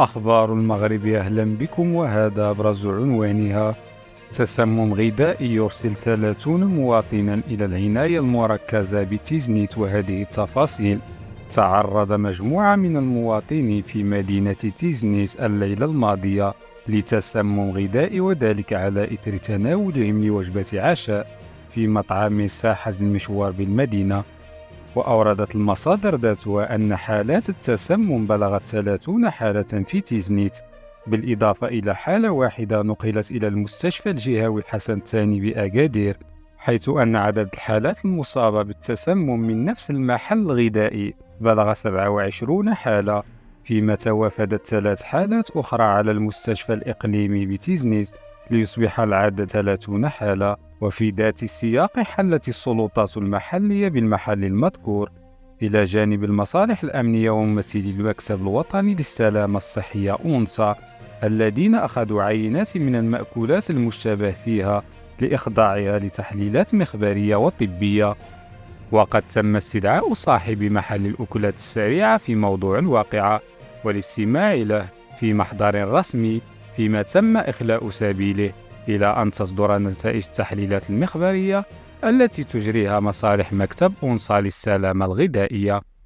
أخبار المغرب، أهلا بكم. وهذا أبرز عنوانها: تسمم غذائي يرسل 30 مواطنا إلى العناية المركزة بتيزنيت. وهذه التفاصيل: تعرض مجموعة من المواطنين في مدينة تيزنيت الليلة الماضية لتسمم غذائي، وذلك على إثر تناولهم لوجبة عشاء في مطعم ساحة المشوار بالمدينة. وأوردت المصادر ذاتها أن حالات التسمم بلغت 30 حالة في تيزنيت، بالإضافة إلى حالة واحدة نقلت إلى المستشفى الجهوي الحسن الثاني بأكادير، حيث أن عدد الحالات المصابة بالتسمم من نفس المحل الغذائي بلغ 27 حالة، فيما توافدت 3 حالات أخرى على المستشفى الإقليمي بتيزنيت ليصبح العدد 30 حالة. وفي ذات السياق حلت السلطات المحلية بالمحل المذكور إلى جانب المصالح الأمنية وممثلي المكتب الوطني للسلامة الصحية أونسا، الذين أخذوا عينات من المأكولات المشتبه فيها لإخضاعها لتحليلات مخبرية وطبية. وقد تم استدعاء صاحب محل الأكلات السريعة في موضوع الواقعة والاستماع له في محضر رسمي، فيما تم إخلاء سبيله إلى أن تصدر نتائج التحليلات المخبرية التي تجريها مصالح مكتب أونسا للسلامة الغذائية.